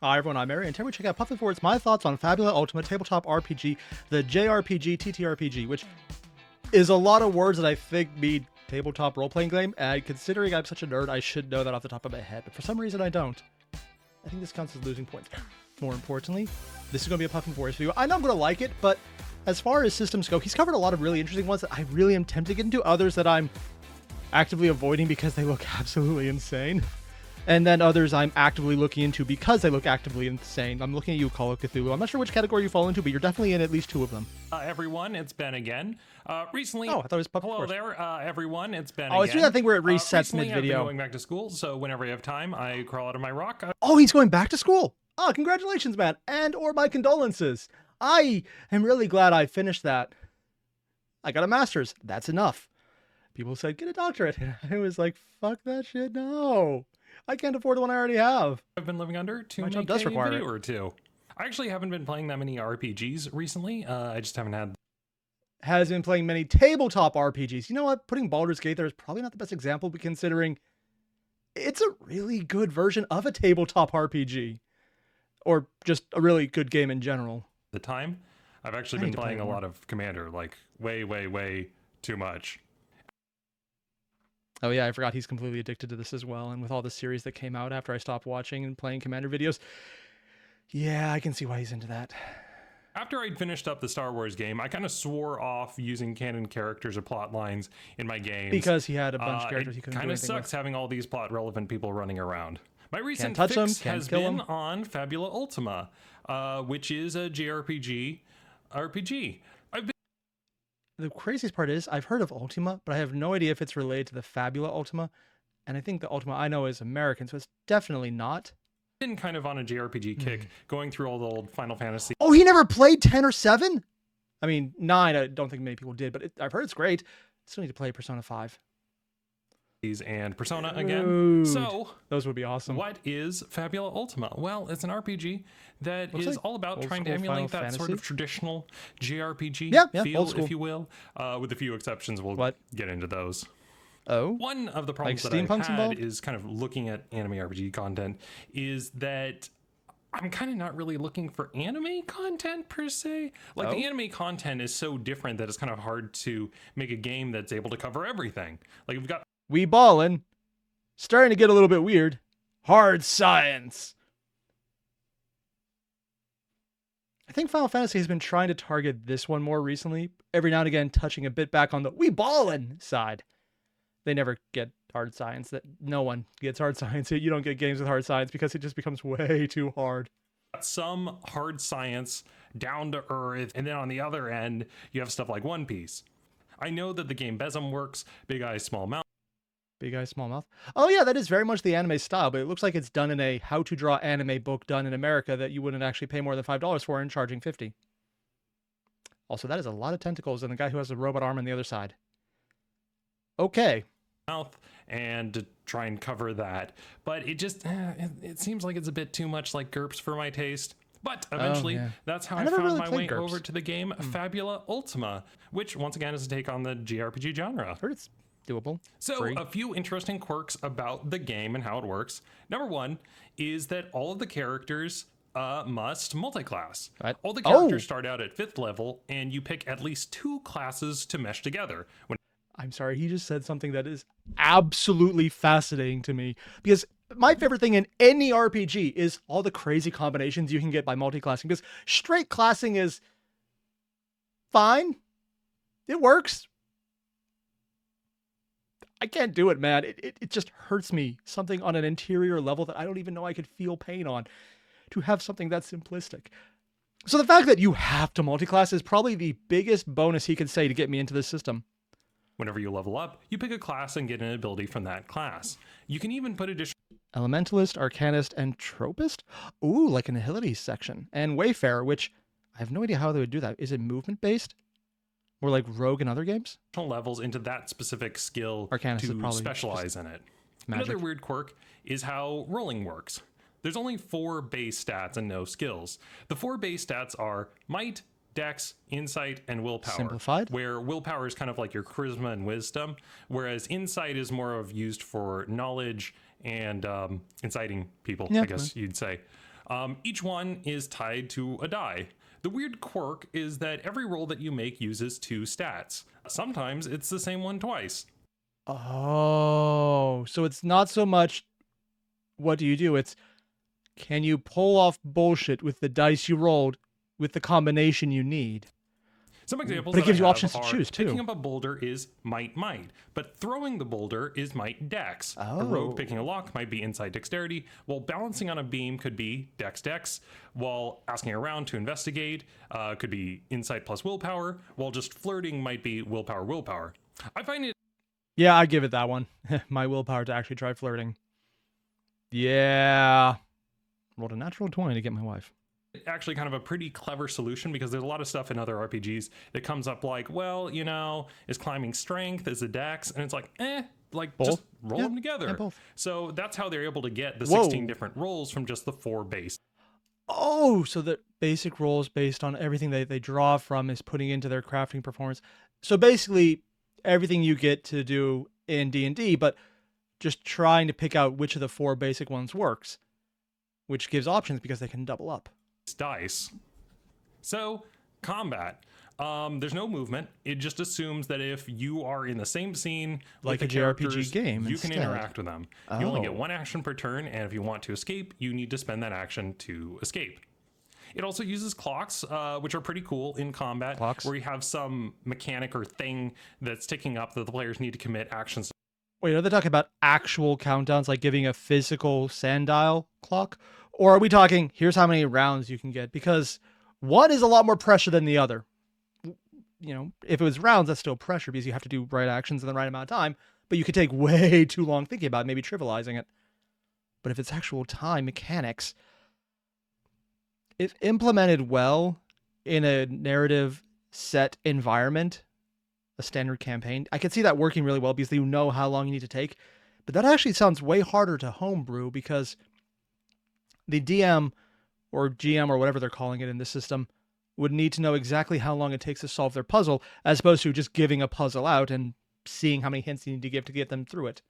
Hi everyone, I'm Airier, and today we check out Puffin for my thoughts on Fabula Ultima Tabletop RPG, the JRPG TTRPG, which is a lot of words that I think mean tabletop role-playing game, and considering I'm such a nerd, I should know that off the top of my head, but for some reason I don't. I think this counts as losing points. More importantly, this is going to be a Puffin Forest video. I know I'm going to like it, but as far as systems go, he's covered a lot of really interesting ones that I really am tempted to get into, others that I'm actively avoiding because they look absolutely insane. And then others I'm actively looking into because they look actively insane. I'm looking at you, Call of Cthulhu. I'm not sure which category you fall into, but you're definitely in at least two of them. Everyone, it's Ben again. Recently, Oh, I thought it was Puffin hello Forest. there, everyone, it's Ben Oh, again. it's that thing where it resets recently mid-video. I've been going back to school, so whenever I have time, I crawl out of my rock. Oh, he's going back to school. Oh, congratulations, man. And or my condolences. I am really glad I finished that. I got a master's. That's enough. People said, get a doctorate. And I was like, fuck that shit, no. I can't afford the one I already have. I've been living under to My make job does a require video it. or two. I actually haven't been playing that many RPGs recently. I just haven't had. Has been playing many tabletop RPGs. You know what? Putting Baldur's Gate there is probably not the best example, but considering it's a really good version of a tabletop RPG. Or just a really good game in general. The time. I've actually been playing a lot of Commander, like way too much. Oh yeah, I forgot he's completely addicted to this as well. And with all the series that came out after I stopped watching and playing Commander videos, yeah, I can see why he's into that. After I'd finished up the Star Wars game, I kind of swore off using canon characters or plot lines in my games. Because he had a bunch of characters he couldn't do kind of anything sucks with. having all these plot relevant people running around. My recent touch them, fix can't has kill been them. on Fabula Ultima, which is a JRPG RPG. The craziest part is I've heard of Ultima, but I have no idea if it's related to the Fabula Ultima. And I think the Ultima I know is American, so it's definitely not. Been kind of on a JRPG kick, going through all the old Final Fantasy. Oh, he never played 10 or 7? I mean, 9, I don't think many people did, but I've heard it's great. Still need to play Persona 5. And Persona again. Dude, So, those would be awesome. what is Fabula Ultima? Well, it's an RPG that Looks is like all about old trying to school emulate Final that sort Fantasy. of traditional JRPG Yeah, feel, old school. if you will, with a few exceptions. We'll get into those. Oh? One of the problems Like that I've steampunk's had involved? is kind of looking at anime RPG content is that I'm kind of not really looking for anime content per se. Like the anime content is so different that it's kind of hard to make a game that's able to cover everything. Like we've got We ballin'. Starting to get a little bit weird. Hard science. I think Final Fantasy has been trying to target this one more recently, every now and again touching a bit back on the we ballin' side. They never get hard science. That no one gets hard science. You don't get games with hard science because it just becomes way too hard. some hard science, down to earth, and then on the other end, you have stuff like One Piece. I know that the game Besom works, Big Eyes, Small Mouth. Big Eye, Small Mouth. Oh yeah, that is very much the anime style, but it looks like it's done in a how to draw anime book done in America that you wouldn't actually pay more than $5 for and charging $50. Also, that is a lot of tentacles and the guy who has a robot arm on the other side. Okay. Mouth, and to try and cover that, but it just it seems like it's a bit too much like GURPS for my taste. But eventually, that's how I never found really my played way GURPS. over to the game Fabula Ultima, which once again is a take on the JRPG genre. Heard it's doable. So Free. a few interesting quirks about the game and how it works. Number one is that all of the characters must multi-class. Right. All the characters start out at 5th level, and you pick at least 2 classes to mesh together. I'm sorry, he just said something that is absolutely fascinating to me. Because my favorite thing in any RPG is all the crazy combinations you can get by multi-classing. Because straight classing is fine. It works. I can't do it, man. It just hurts me. Something on an interior level that I don't even know I could feel pain on. To have something that simplistic. So the fact that you have to multi-class is probably the biggest bonus he could say to get me into this system. Whenever you level up, you pick a class and get an ability from that class. You can even put additional Elementalist, Arcanist, and Tropist? Ooh, like an Abilities section. And Wayfarer, which I have no idea how they would do that. Is it movement-based? Or like Rogue in other games? levels into that specific skill Arcanist is to probably specialize in it. magic. Another weird quirk is how rolling works. There's only 4 base stats and no skills. The 4 base stats are Might, Dex, Insight, and Willpower. Simplified? Where Willpower is kind of like your Charisma and Wisdom, whereas Insight is more of used for knowledge and inciting people, I guess you'd say. Each one is tied to a die. The weird quirk is that every roll that you make uses 2 stats. Sometimes it's the same one twice. Oh, so it's not so much what do you do, it's can you pull off bullshit with the dice you rolled with the combination you need. Some examples But it that gives I you have options to are choose, too. picking up a boulder is might, but throwing the boulder is might dex. A Oh. rogue picking a lock might be insight dexterity, while balancing on a beam could be dex, while asking around to investigate could be insight plus willpower, while just flirting might be willpower. I find it Yeah, I give it that one. My willpower to actually try flirting. Yeah. Rolled a natural 20 to get my wife. actually kind of a pretty clever solution, because there's a lot of stuff in other RPGs that comes up like, well, you know, is climbing strength, is a dex, and it's like, like Both? just roll Yeah, them together. yeah, both. So that's how they're able to get the Whoa. 16 different rolls from just the 4 base. Oh, so the basic rolls based on everything they draw from is putting into their crafting performance. So basically, everything you get to do in D&D, but just trying to pick out which of the 4 basic ones works, which gives options because they can double up. Dice. So combat. There's no movement. It just assumes that if you are in the same scene Like with a the JRPG characters, game you instead. can interact with them. You only get Oh. 1 action per turn, and if you want to escape, you need to spend that action to escape. It also uses clocks, which are pretty cool in combat, Clocks? where you have some mechanic or thing that's ticking up that the players need to commit actions. Wait, are they talking about actual countdowns, like giving a physical sanddial clock? Or are we talking, here's how many rounds you can get? Because one is a lot more pressure than the other. You know, if it was rounds, that's still pressure because you have to do right actions in the right amount of time, but you could take way too long thinking about it, maybe trivializing it. But if it's actual time mechanics, if implemented well in a narrative set environment, a standard campaign, I could see that working really well because you know how long you need to take. But that actually sounds way harder to homebrew because the DM or GM or whatever they're calling it in this system would need to know exactly how long it takes to solve their puzzle, as opposed to just giving a puzzle out and seeing how many hints you need to give to get them through it.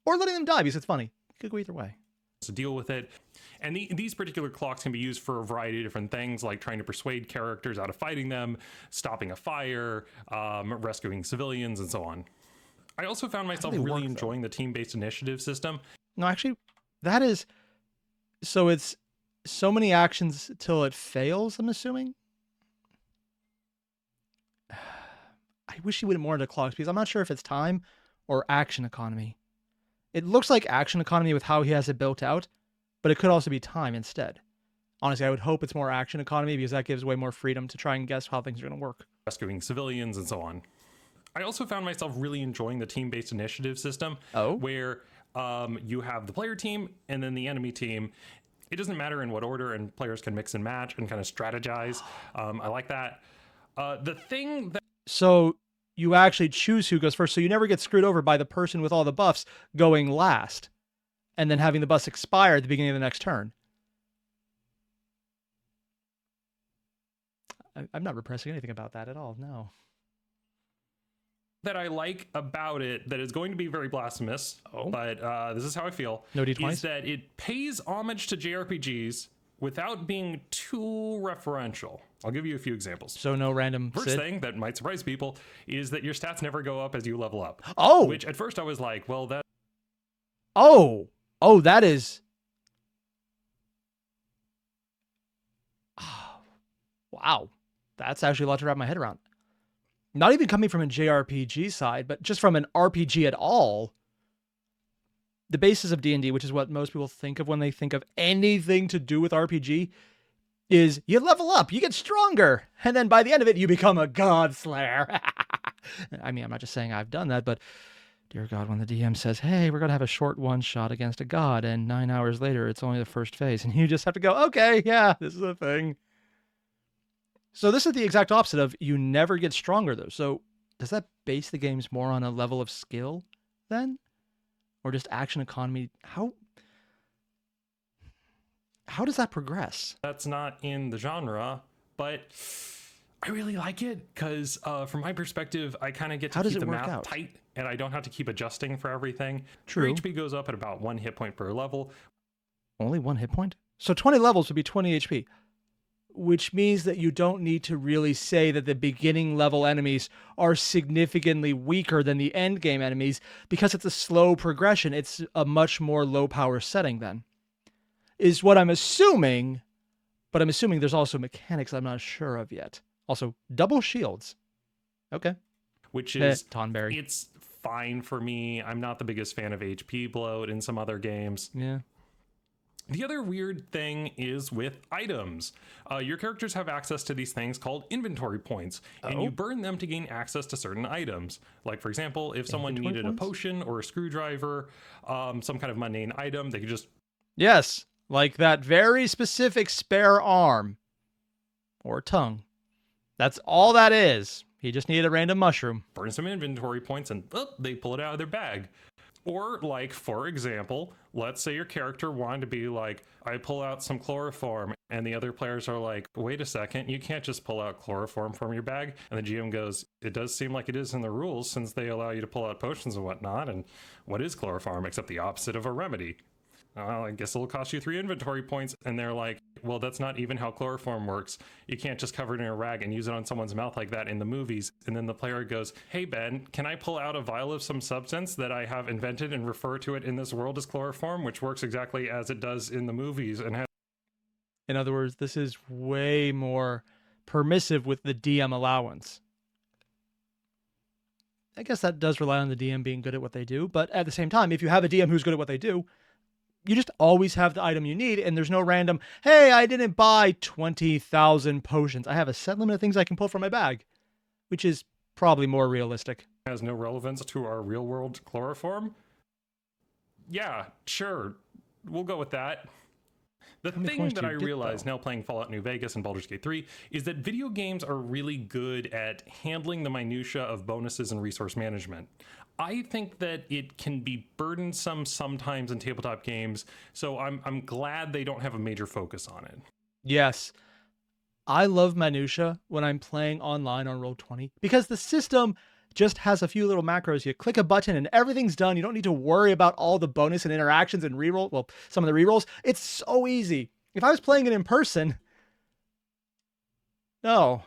Or letting them die because it's funny. It could go either way. To deal with it. And these particular clocks can be used for a variety of different things, like trying to persuade characters out of fighting them, stopping a fire, rescuing civilians, and so on. I also found myself really enjoying the team-based initiative system. No, actually, that is... So it's so many actions till it fails, I'm assuming? I wish you went more into clocks because I'm not sure if it's time or action economy. It looks like action economy with how he has it built out, but it could also be time instead. Honestly, I would hope it's more action economy because that gives way more freedom to try and guess how things are going to work. Rescuing civilians and so on. I also found myself really enjoying the team-based initiative system, where you have the player team and then the enemy team. It doesn't matter in what order, and players can mix and match and kind of strategize. I like that. The thing that... So you actually choose who goes first, so you never get screwed over by the person with all the buffs going last and then having the buffs expire at the beginning of the next turn. I'm not repressing anything about that at all, no. That I like about it, that is going to be very blasphemous, but this is how I feel, no D20s? Is that it pays homage to JRPGs without being too referential. I'll give you a few examples. So no random First thing that might surprise people is that your stats never go up as you level up. Oh! Which at first I was like, well, that... Oh, that is... Wow. That's actually a lot to wrap my head around. Not even coming from a JRPG side, but just from an RPG at all. The basis of D&D, which is what most people think of when they think of anything to do with RPG, is you level up, you get stronger, and then by the end of it, you become a god slayer. I mean, I'm not just saying I've done that, but dear God, when the DM says, hey, we're going to have a short one-shot against a god, and 9 hours later, it's only the first phase, and you just have to go, okay, yeah, this is a thing. So this is the exact opposite of you never get stronger, though. So does that base the games more on a level of skill, then? Or just action economy? How does that progress? That's not in the genre, but I really like it because from my perspective, I kind of get to keep the math tight, and I don't have to keep adjusting for everything. True. Your HP goes up at about 1 hit point per level. Only 1 hit point? So 20 levels would be 20 HP, which means that you don't need to really say that the beginning level enemies are significantly weaker than the end game enemies because it's a slow progression. It's a much more low power setting then, is what I'm assuming, but I'm assuming there's also mechanics I'm not sure of yet. Also, double shields. Okay. Which is, Tonberry. It's fine for me. I'm not the biggest fan of HP bloat in some other games. Yeah. The other weird thing is with items. Your characters have access to these things called inventory points, and you burn them to gain access to certain items. Like, for example, if someone needed a potion or a screwdriver, some kind of mundane item, they could just... Yes, like that very specific spare arm or tongue. That's all that is. He just needed a random mushroom. Burn some inventory points and they pull it out of their bag. Or, like, for example, let's say your character wanted to be like, I pull out some chloroform, and the other players are like, wait a second, you can't just pull out chloroform from your bag. And the GM goes, it does seem like it is in the rules since they allow you to pull out potions and whatnot. And what is chloroform except the opposite of a remedy? I guess it'll cost you 3 inventory points. And they're like, well, that's not even how chloroform works. You can't just cover it in a rag and use it on someone's mouth like that in the movies. And then the player goes, hey, Ben, can I pull out a vial of some substance that I have invented and refer to it in this world as chloroform, which works exactly as it does in the movies? And in other words, this is way more permissive with the DM allowance. I guess that does rely on the DM being good at what they do. But at the same time, if you have a DM who's good at what they do, you just always have the item you need, and there's no random, hey, I didn't buy 20,000 potions. I have a set limit of things I can pull from my bag, which is probably more realistic. Has no relevance to our real-world chloroform? Yeah, sure. We'll go with that. The thing that I realize now playing Fallout New Vegas and Baldur's Gate 3 is that video games are really good at handling the minutia of bonuses and resource management. I think that it can be burdensome sometimes in tabletop games, so I'm glad they don't have a major focus on it. Yes. I love minutia when I'm playing online on Roll20 because the system just has a few little macros. You click a button and everything's done. You don't need to worry about all the bonus and interactions and reroll. Well, some of the rerolls. It's so easy. If I was playing it in person, no,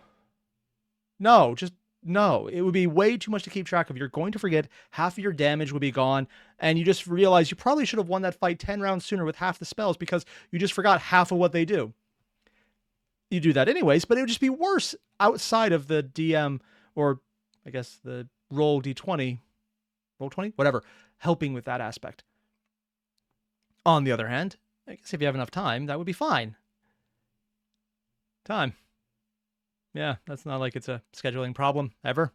it would be way too much to keep track of. You're going to forget, half of your damage would be gone, and you just realize you probably should have won that fight 10 rounds sooner with half the spells because you just forgot half of what they do. You do that anyways, but it would just be worse outside of the DM, or I guess the roll D20, whatever, helping with that aspect. On the other hand, I guess if you have enough time, that would be fine. Time. Yeah, that's not like it's a scheduling problem, ever.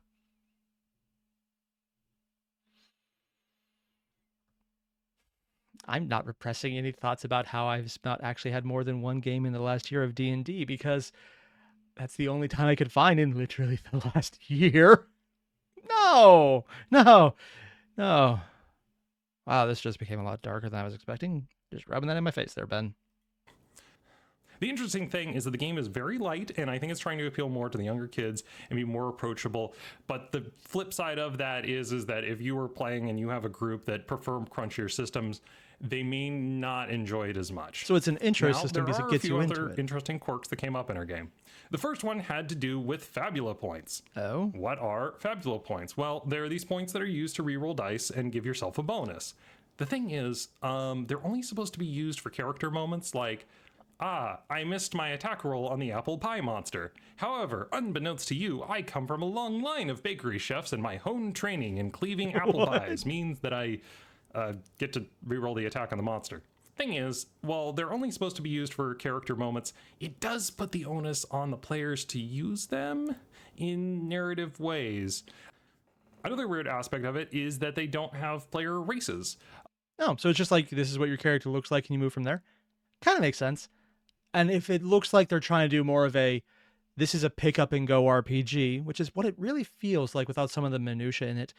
I'm not repressing any thoughts about how I've not actually had more than one game in the last year of D&D, because that's the only time I could find in literally the last year. No. Wow, this just became a lot darker than I was expecting. Just rubbing that in my face there, Ben. The interesting thing is that the game is very light, and I think it's trying to appeal more to the younger kids and be more approachable. But the flip side of that is that if you are playing and you have a group that prefer crunchier systems, they may not enjoy it as much. So it's an intro system because it gets you into it. There are a few other interesting quirks that came up in our game. The first one had to do with Fabula points. Oh? What are Fabula points? Well, there are these points that are used to reroll dice and give yourself a bonus. The thing is, they're only supposed to be used for character moments like, I missed my attack roll on the apple pie monster. However, unbeknownst to you, I come from a long line of bakery chefs, and my honed training in cleaving apple pies means that I get to reroll the attack on the monster. Thing is, while they're only supposed to be used for character moments, it does put the onus on the players to use them in narrative ways. Another weird aspect of it is that they don't have player races. Oh, so it's just like, this is what your character looks like and you move from there? Kind of makes sense. And if it looks like they're trying to do more of a, this is a pick up and go RPG, which is what it really feels like without some of the minutia in it,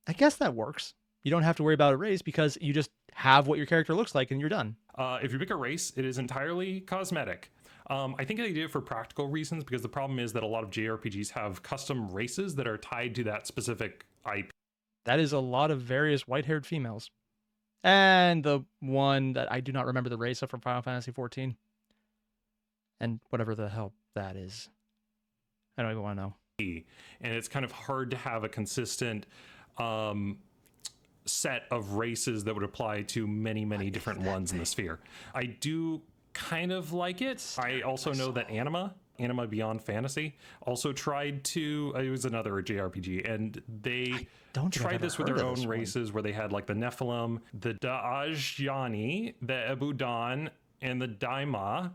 I guess that works. You don't have to worry about a race because you just have what your character looks like and you're done. If you pick a race, it is entirely cosmetic. I think they do it for practical reasons because the problem is that a lot of JRPGs have custom races that are tied to that specific IP. That is a lot of various white-haired females. And the one that I do not remember the race of from Final Fantasy 14. And whatever the hell that is. I don't even want to know. And it's kind of hard to have a consistent set of races that would apply to many different ones in the sphere. I do kind of like it. I also know that Anima Beyond Fantasy also tried to, it was another JRPG, and they tried this with their own races where they had like the Nephilim, the Da'ajani, the Ebudan, and the Daima.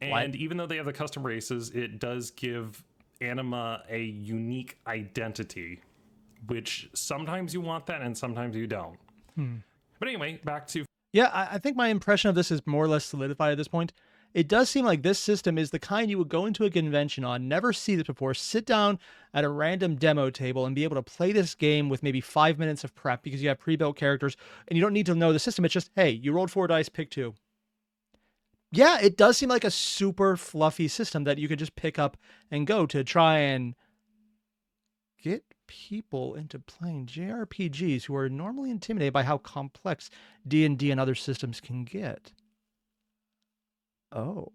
And even though they have the custom races, it does give Anima a unique identity, which sometimes you want that and sometimes you don't. But anyway, back to... Yeah, I think my impression of this is more or less solidified at this point. It does seem like this system is the kind you would go into a convention on, never see this before, sit down at a random demo table and be able to play this game with maybe 5 minutes of prep because you have pre-built characters and you don't need to know the system. It's just, hey, you rolled 4 dice, pick 2. Yeah, it does seem like a super fluffy system that you could just pick up and go to try and get people into playing JRPGs who are normally intimidated by how complex D&D and other systems can get. Oh,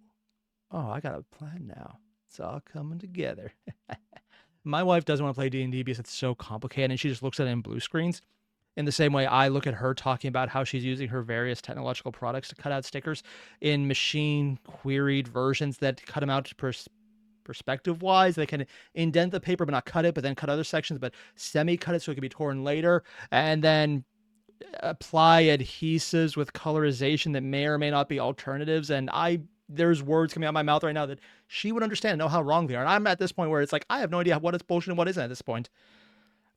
I got a plan now. It's all coming together. My wife doesn't want to play D&D because it's so complicated, and she just looks at it in blue screens. In the same way I look at her talking about how she's using her various technological products to cut out stickers in machine queried versions that cut them out perspective wise. They can indent the paper but not cut it, but then cut other sections, but semi-cut it so it can be torn later, and then apply adhesives with colorization that may or may not be alternatives. And there's words coming out of my mouth right now that she would understand and know how wrong they are. And I'm at this point where it's like, I have no idea what is bullshit and what isn't at this point.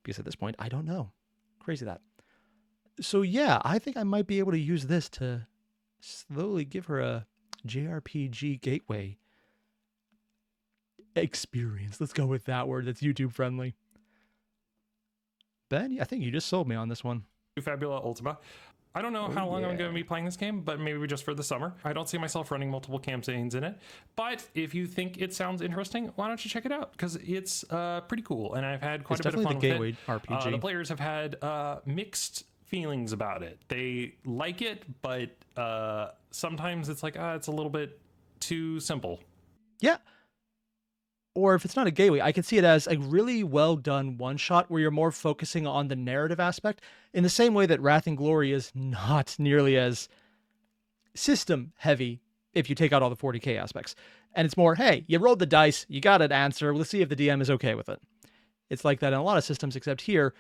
Because at this point, I don't know. Crazy that. So yeah, I think I might be able to use this to slowly give her a JRPG gateway experience. Let's go with that word that's YouTube friendly. Ben, I think you just sold me on this one. Fabula Ultima. I don't know how long I'm going to be playing this game, but maybe just for the summer. I don't see myself running multiple campaigns in it. But if you think it sounds interesting, why don't you check it out? Because it's pretty cool, and I've had quite a bit of fun with it. It's definitely the gateway RPG. The players have had mixed feelings about it. They like it, but sometimes it's like, it's a little bit too simple. Yeah. Or if it's not a gateway, I could see it as a really well done one shot where you're more focusing on the narrative aspect in the same way that Wrath and Glory is not nearly as system heavy if you take out all the 40k aspects. And it's more, hey, you rolled the dice, you got an answer, let's see if the DM is okay with it. It's like that in a lot of systems, except here,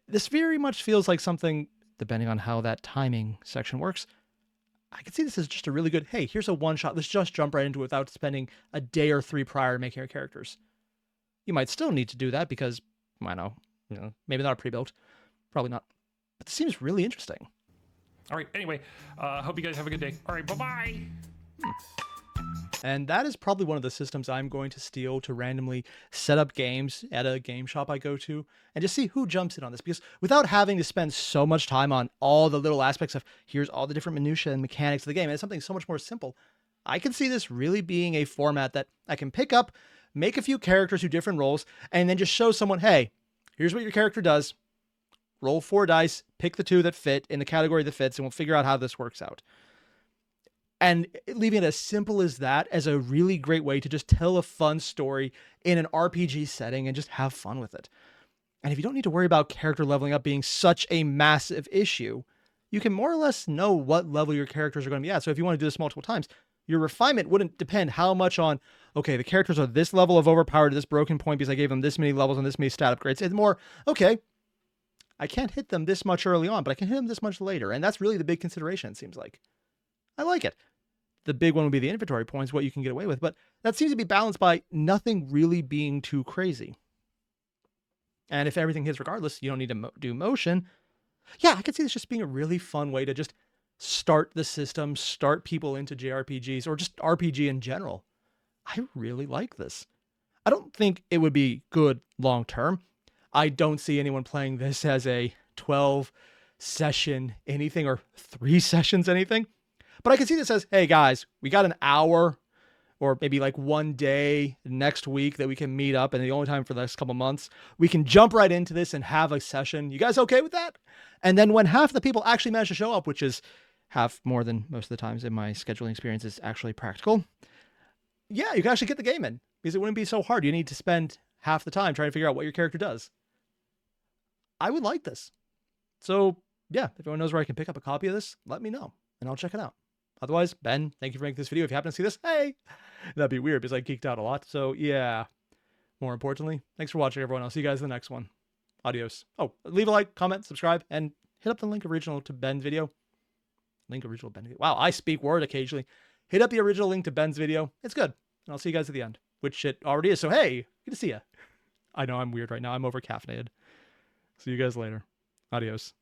this very much feels like something, depending on how that timing section works, I can see this as just a really good, hey, here's a one shot. Let's just jump right into it without spending a day or 3 prior to making our characters. You might still need to do that because, I know, maybe not a pre-built, probably not. But this seems really interesting. All right. Anyway, hope you guys have a good day. All right. Bye-bye. And that is probably one of the systems I'm going to steal to randomly set up games at a game shop I go to and just see who jumps in on this. Because without having to spend so much time on all the little aspects of here's all the different minutiae and mechanics of the game, and it's something so much more simple, I can see this really being a format that I can pick up, make a few characters do different roles, and then just show someone, hey, here's what your character does. Roll 4 dice, pick the 2 that fit in the category that fits, and we'll figure out how this works out. And leaving it as simple as that as a really great way to just tell a fun story in an RPG setting and just have fun with it. And if you don't need to worry about character leveling up being such a massive issue, you can more or less know what level your characters are going to be at. So if you want to do this multiple times, your refinement wouldn't depend how much on, okay, the characters are this level of overpowered to this broken point because I gave them this many levels and this many stat upgrades. It's more, okay, I can't hit them this much early on, but I can hit them this much later. And that's really the big consideration, it seems like. I like it. The big one would be the inventory points, what you can get away with. But that seems to be balanced by nothing really being too crazy. And if everything hits regardless, you don't need to do motion. Yeah, I could see this just being a really fun way to just start the system, start people into JRPGs, or just RPG in general. I really like this. I don't think it would be good long term. I don't see anyone playing this as a 12 session anything or 3 sessions anything. But I can see this as, hey guys, we got an hour or maybe like one day next week that we can meet up, and the only time for the next couple months, we can jump right into this and have a session. You guys okay with that? And then when half the people actually manage to show up, which is half more than most of the times in my scheduling experience is actually practical, yeah, you can actually get the game in, because it wouldn't be so hard. You need to spend half the time trying to figure out what your character does. I would like this. So yeah, if anyone knows where I can pick up a copy of this, let me know and I'll check it out. Otherwise, Ben, thank you for making this video. If you happen to see this, hey, that'd be weird because I geeked out a lot. So yeah, more importantly, thanks for watching, everyone. I'll see you guys in the next one. Adios. Oh, leave a like, comment, subscribe, and hit up the link original to Ben's video. Link original Ben. Wow, I speak word occasionally. Hit up the original link to Ben's video. It's good. And I'll see you guys at the end, which it already is. So hey, good to see ya. I know I'm weird right now. I'm over caffeinated. See you guys later. Adios.